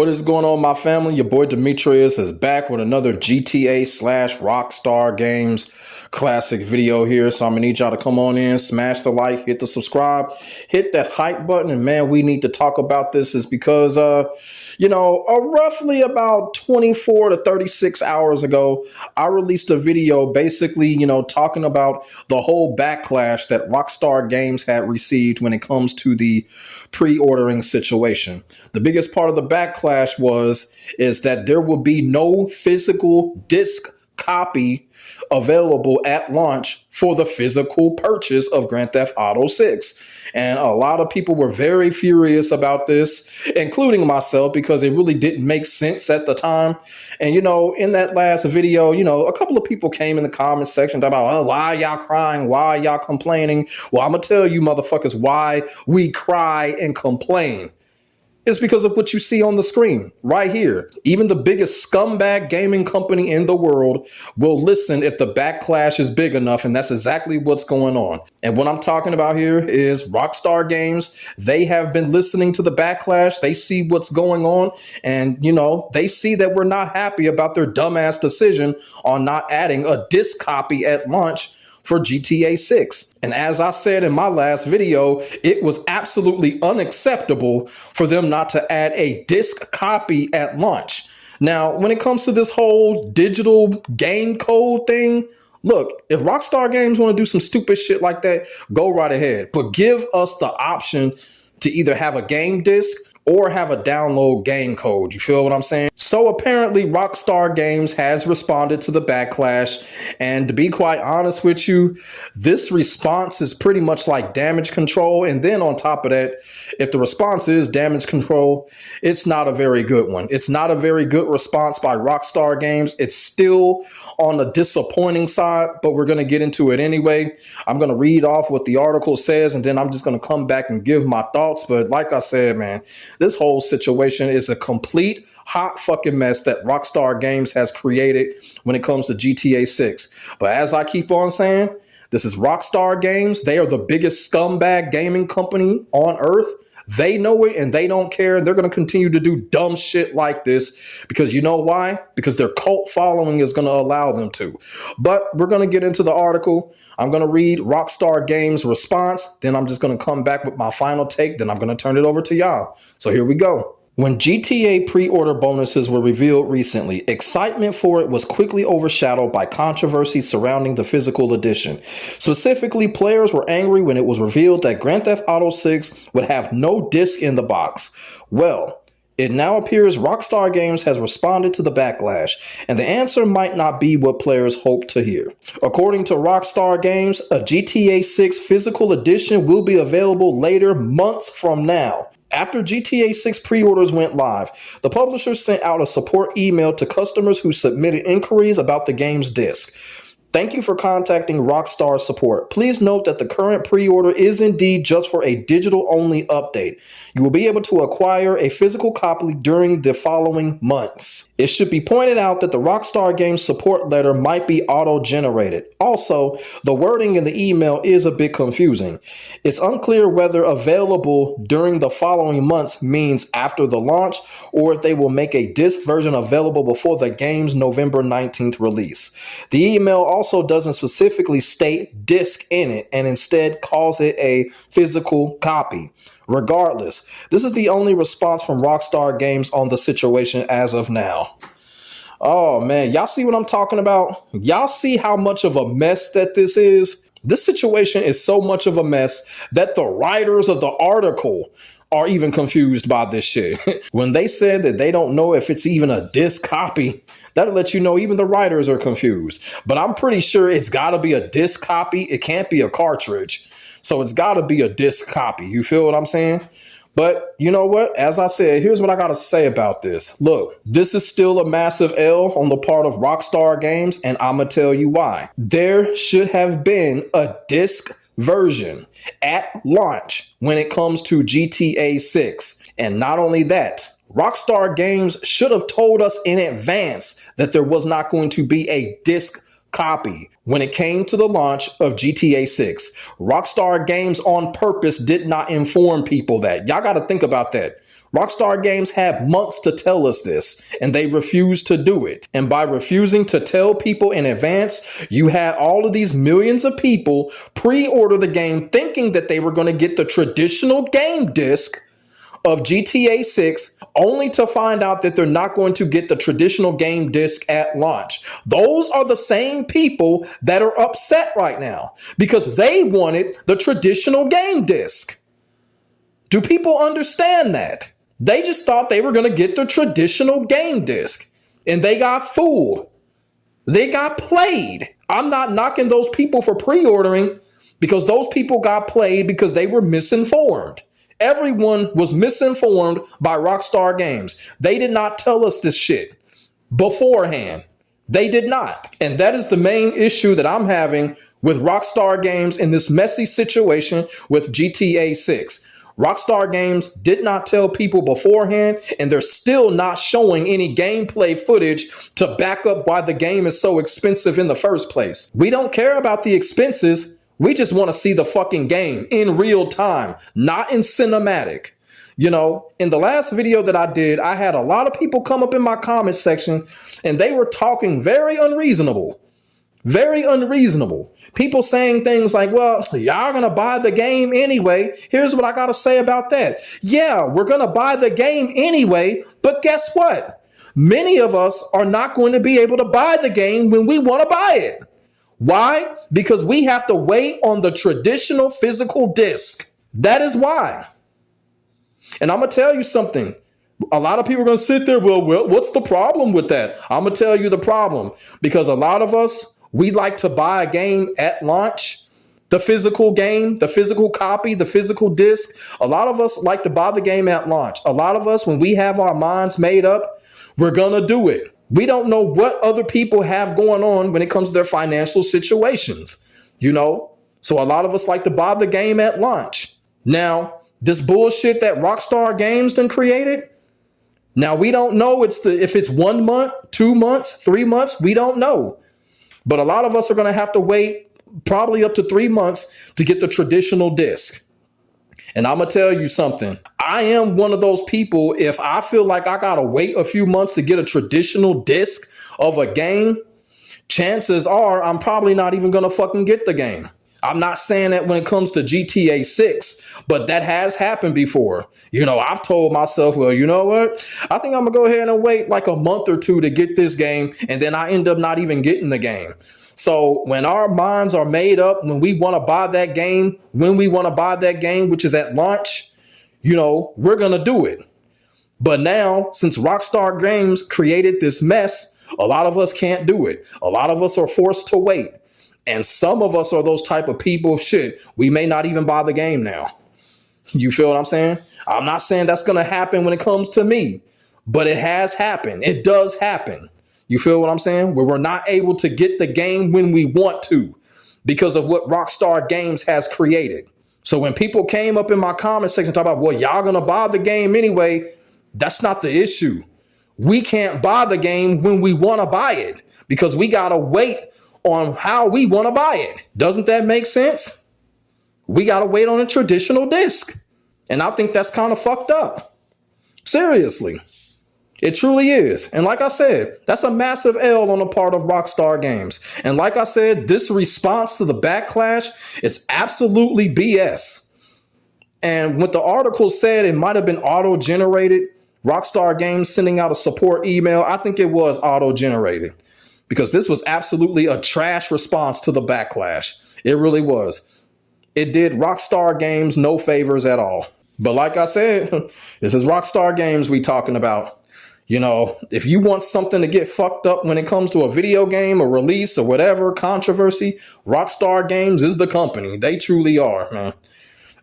What is going on, my family? Your boy Demetrius is back with another GTA / Rockstar Games classic video here. So I'm gonna need y'all to come on in, smash the like, hit the subscribe, hit that hype button. And man, we need to talk about this is because, roughly about 24 to 36 hours ago, I released a video basically, talking about the whole backlash that Rockstar Games had received when it comes to the pre-ordering situation. The biggest part of the backlash is that there will be no physical disc copy available at launch for the physical purchase of Grand Theft Auto 6. And a lot of people were very furious about this, including myself, because it really didn't make sense at the time. And, in that last video, a couple of people came in the comment section about, oh, why y'all crying? Why y'all complaining? Well, I'm going to tell you motherfuckers why we cry and complain. It's because of what you see on the screen right here. Even the biggest scumbag gaming company in the world will listen if the backlash is big enough, and that's exactly what's going on. And what I'm talking about here is Rockstar Games. They have been listening to the backlash. They see what's going on, and they see that we're not happy about their dumbass decision on not adding a disc copy at launch for GTA 6. And as I said in my last video, it was absolutely unacceptable for them not to add a disc copy at launch. Now, when it comes to this whole digital game code thing, look, if Rockstar Games want to do some stupid shit like that, go right ahead. But give us the option to either have a game disc or have a download game code. You feel what I'm saying? So apparently Rockstar Games has responded to the backlash. And to be quite honest with you, this response is pretty much like damage control. And then on top of that, if the response is damage control, it's not a very good one. It's not a very good response by Rockstar Games. It's still on the disappointing side, but we're going to get into it anyway. I'm going to read off what the article says, and then I'm just going to come back and give my thoughts. But like I said, man, this whole situation is a complete hot fucking mess that Rockstar Games has created when it comes to GTA 6. But as I keep on saying, this is Rockstar Games. They are the biggest scumbag gaming company on earth. They know it and they don't care. They're going to continue to do dumb shit like this because you know why? Because their cult following is going to allow them to. But we're going to get into the article. I'm going to read Rockstar Games' response. Then I'm just going to come back with my final take. Then I'm going to turn it over to y'all. So here we go. When GTA pre-order bonuses were revealed recently, excitement for it was quickly overshadowed by controversy surrounding the physical edition. Specifically, players were angry when it was revealed that Grand Theft Auto 6 would have no disc in the box. Well, it now appears Rockstar Games has responded to the backlash, and the answer might not be what players hoped to hear. According to Rockstar Games, a GTA 6 physical edition will be available later, months from now. After GTA 6 pre-orders went live, the publisher sent out a support email to customers who submitted inquiries about the game's disc. Thank you for contacting Rockstar support. Please note that the current pre-order is indeed just for a digital-only update. You will be able to acquire a physical copy during the following months. It should be pointed out that the Rockstar Games support letter might be auto-generated. Also, the wording in the email is a bit confusing. It's unclear whether available during the following months means after the launch, or if they will make a disc version available before the game's November 19th release. The email also doesn't specifically state disc in it and instead calls it a physical copy. Regardless, this is the only response from Rockstar Games on the situation as of now. Oh man, y'all see what I'm talking about? Y'all see how much of a mess that this is? This situation is so much of a mess that the writers of the article are even confused by this shit. When they said that they don't know if it's even a disc copy, that'll let you know even the writers are confused. But I'm pretty sure it's got to be a disc copy. It can't be a cartridge. So it's got to be a disc copy. You feel what I'm saying? But you know what? As I said, here's what I got to say about this. Look, this is still a massive L on the part of Rockstar Games, and I'm going to tell you why. There should have been a disc version at launch when it comes to GTA 6. And not only that, Rockstar Games should have told us in advance that there was not going to be a disc copy when it came to the launch of GTA 6. Rockstar Games on purpose did not inform people that. Y'all got to think about that. Rockstar Games had months to tell us this, and they refused to do it. And by refusing to tell people in advance, you had all of these millions of people pre-order the game thinking that they were going to get the traditional game disc of GTA 6, only to find out that they're not going to get the traditional game disc at launch. Those are the same people that are upset right now because they wanted the traditional game disc. Do people understand that? They just thought they were going to get the traditional game disc, and they got fooled. They got played. I'm not knocking those people for pre-ordering because those people got played because they were misinformed. Everyone was misinformed by Rockstar Games. They did not tell us this shit beforehand. They did not. And that is the main issue that I'm having with Rockstar Games in this messy situation with GTA 6. Rockstar Games did not tell people beforehand, and they're still not showing any gameplay footage to back up why the game is so expensive in the first place. We don't care about the expenses. We just want to see the fucking game in real time, not in cinematic. You know, in the last video that I did, I had a lot of people come up in my comment section, and they were talking very unreasonable. Very unreasonable. People saying things like, well, y'all gonna buy the game anyway. Here's what I gotta say about that. Yeah, we're gonna buy the game anyway, but guess what? Many of us are not going to be able to buy the game when we want to buy it. Why? Because we have to wait on the traditional physical disc. That is why. And I'm gonna tell you something. A lot of people are going to sit there, well, what's the problem with that? I'm going to tell you the problem. Because a lot of us, we like to buy a game at launch, the physical game, the physical copy, the physical disc. A lot of us like to buy the game at launch. A lot of us, when we have our minds made up, we're going to do it. We don't know what other people have going on when it comes to their financial situations, you know? So a lot of us like to buy the game at launch. Now, this bullshit that Rockstar Games done created, now we don't know if it's 1 month, 2 months, 3 months, we don't know. But a lot of us are going to have to wait probably up to 3 months to get the traditional disc. And I'm going to tell you something. I am one of those people, if I feel like I got to wait a few months to get a traditional disc of a game, chances are I'm probably not even going to fucking get the game. I'm not saying that when it comes to GTA 6, but that has happened before. You know, I've told myself, well, you know what? I think I'm going to go ahead and wait like a month or two to get this game, and then I end up not even getting the game. So when our minds are made up, when we want to buy that game, which is at launch, you know, we're going to do it. But now, since Rockstar Games created this mess, a lot of us can't do it. A lot of us are forced to wait. And some of us are those type of people, shit, we may not even buy the game now. You feel what I'm saying? I'm not saying that's going to happen when it comes to me, but it has happened. It does happen. You feel what I'm saying? Where we're not able to get the game when we want to because of what Rockstar Games has created. So when people came up in my comment section talking about, well, y'all going to buy the game anyway, that's not the issue. We can't buy the game when we want to buy it because we got to wait on how we want to buy it. Doesn't that make sense? We got to wait on a traditional disc. And I think that's kind of fucked up. Seriously. It truly is. And like I said, that's a massive L on the part of Rockstar Games. And like I said, this response to the backlash, it's absolutely BS. And what the article said, it might have been auto-generated. Rockstar Games sending out a support email. I think it was auto-generated. Because this was absolutely a trash response to the backlash. It really was. It did Rockstar Games no favors at all. But like I said, this is Rockstar Games we talking about. You know, if you want something to get fucked up when it comes to a video game, a release, or whatever controversy, Rockstar Games is the company. They truly are, man.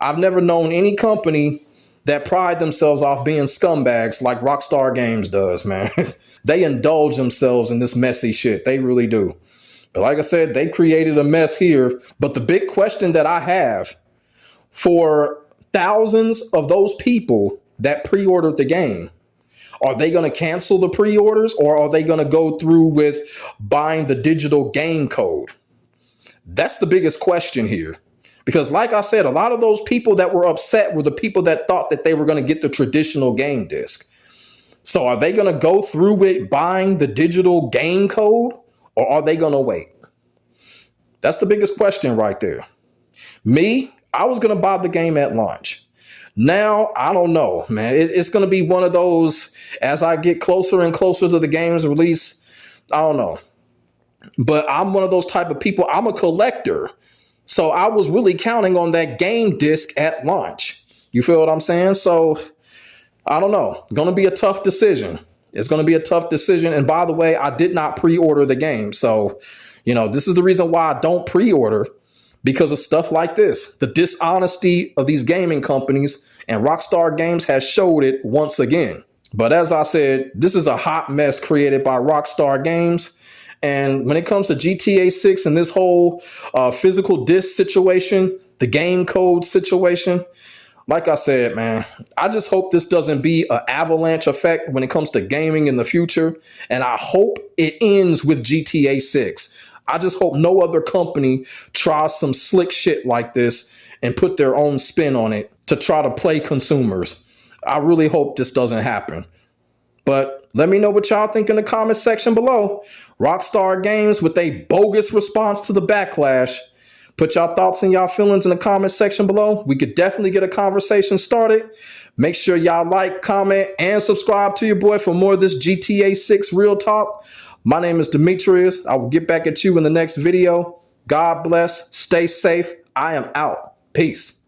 I've never known any company that pride themselves off being scumbags like Rockstar Games does, man. They indulge themselves in this messy shit. They really do. But like I said, they created a mess here. But the big question that I have for thousands of those people that pre-ordered the game, are they going to cancel the pre-orders or are they going to go through with buying the digital game code? That's the biggest question here. Because like I said, a lot of those people that were upset were the people that thought that they were going to get the traditional game disc. So are they going to go through with buying the digital game code, or are they going to wait? That's the biggest question right there. Me, I was going to buy the game at launch. Now, I don't know, man. It's going to be one of those, as I get closer and closer to the game's release, I don't know. But I'm one of those type of people. I'm a collector. So I was really counting on that game disc at launch. You feel what I'm saying? So I don't know. Going to be a tough decision. It's going to be a tough decision. And by the way, I did not pre-order the game. So, this is the reason why I don't pre-order, because of stuff like this. The dishonesty of these gaming companies, and Rockstar Games has showed it once again. But as I said, this is a hot mess created by Rockstar Games. And when it comes to GTA 6 and this whole physical disc situation, the game code situation, like I said, man, I just hope this doesn't be an avalanche effect when it comes to gaming in the future. And I hope it ends with GTA 6. I just hope no other company tries some slick shit like this and put their own spin on it to try to play consumers. I really hope this doesn't happen. But let me know what y'all think in the comment section below. Rockstar Games with a bogus response to the Backlash. Put y'all thoughts and y'all feelings in the comment section below. We could definitely get a conversation started. Make sure y'all like, comment, and subscribe to your boy for more of this GTA 6 Real Talk. My name is Demetrius. I will get back at you in the next video. God bless. Stay safe. I am out. Peace.